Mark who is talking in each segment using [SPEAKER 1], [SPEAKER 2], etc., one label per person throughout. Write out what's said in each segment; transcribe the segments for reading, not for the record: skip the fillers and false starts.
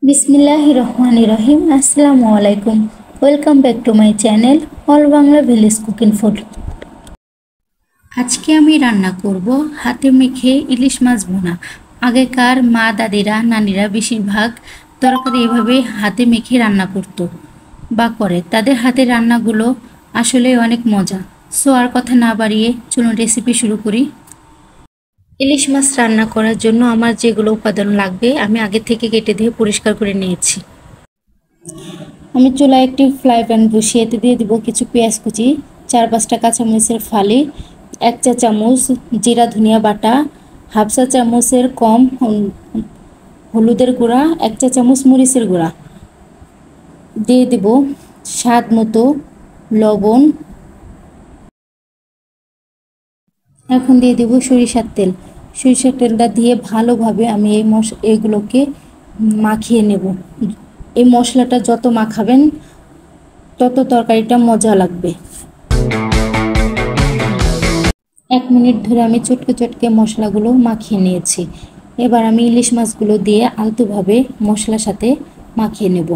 [SPEAKER 1] बिस्मिल्लाहिर्रहमानिर्रहीम अस्सलामु आलैकुम welcome back to my channel all Bangla village cooking food. আজকে আমি রান্না করব হাতে মেখে ইলিশ মাছ ভুনা। আগেকার মা দাদিরা নানিরা বেশিরভাগ তরকারি এভাবে হাতে মেখে রান্না করতো বা করে। তাদের হাতের রান্নাগুলো আসলে অনেক মজা। সো আর কথা না বাড়িয়ে চলুন রেসিপি শুরু করি। ইলিশ মাছ রান্না করার জন্য আমার যেগুলো উপাদান লাগবে আমি আগে থেকে কেটে দিয়ে পরিষ্কার করে নিয়েছি। আমি চুলায় একটি ফ্রাই প্যান বসিয়ে এতে দিয়ে দিব কিছু পেঁয়াজ কুচি, 4-5টা কাঁচামরিচের ফালি, 1 চা চামচ জিরা ধনিয়া বাটা, হাফ চা চামচের কম হলুদের গুঁড়া, 1 চা চামচ মরিচের গুঁড়া, দিয়ে দেব স্বাদ মতো লবণ। এখন দিয়ে দেব সরিষার তেল। সরিষার তেলটা দিয়ে ভালোভাবে আমি এইগুলোকে মাখিয়ে নেব। এই মশলাটা যত মাখাবেন তত তরকারিটা মজা লাগবে। 1 মিনিট ধরে আমি চটকে চটকে মশলাগুলো মাখিয়ে নিয়েছি। এবার আমি ইলিশ মাছগুলো দিয়ে আলতোভাবে মশলার সাথে মাখিয়ে নেব।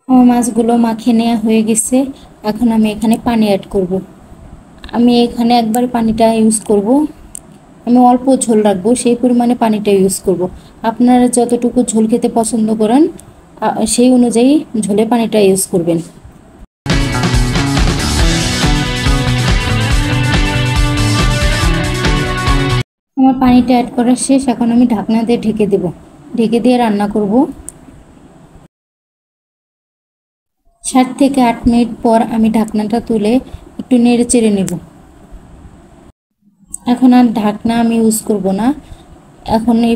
[SPEAKER 1] আমার মাছগুলো মাখিয়ে নেওয়া হয়ে গেছে। এখন আমি এখানে পানি অ্যাড করব। আমি এখানে একবার পানিটা ইউজ করব। আমি অল্প ঝোল রাখবো, সেই পরিমাণে পানিটা ইউজ করব। আপনারা যতটুকু ঝোল খেতে পছন্দ করেন সেই অনুযায়ী ঝোলে পানিটা ইউজ করবেন। আমার পানিটা অ্যাড করা শেষ। এখন আমি ঢাকনা দিয়ে ঢেকে দেব। ঢেকে দিয়ে রান্না করব। 7 থেকে 8 মিনিট পর আমি ঢাকনাটা তুলে একটু নেড়ে চেড়ে নেব। এখন আর ঢাকনা আমি ইউজ করব না। এখন এই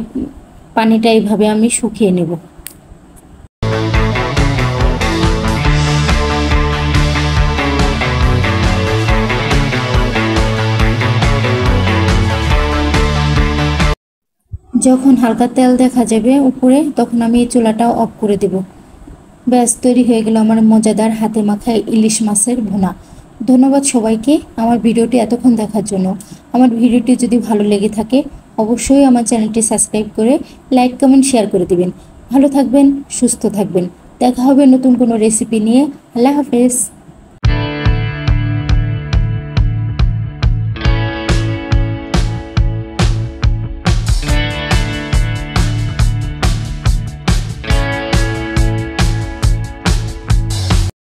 [SPEAKER 1] পানিটা এইভাবে আমি শুকিয়ে নেব। যখন হালকা তেল দেখা যাবে উপরে তখন আমি এই চুলাটা অফ করে দেব। ব্যাস তৈরি হয়ে গেল আমার মজাদার হাতে মাখা ইলিশ মাছের ভুনা। ধন্যবাদ সবাইকে আমার ভিডিওটি এতক্ষণ দেখার জন্য। আমার ভিডিওটি যদি ভালো লেগে থাকে অবশ্যই আমার চ্যানেলটি সাবস্ক্রাইব করে লাইক কমেন্ট শেয়ার করে দিবেন। ভালো থাকবেন, সুস্থ থাকবেন। দেখা হবে নতুন কোনো রেসিপি নিয়ে। আল্লাহ হাফেজ।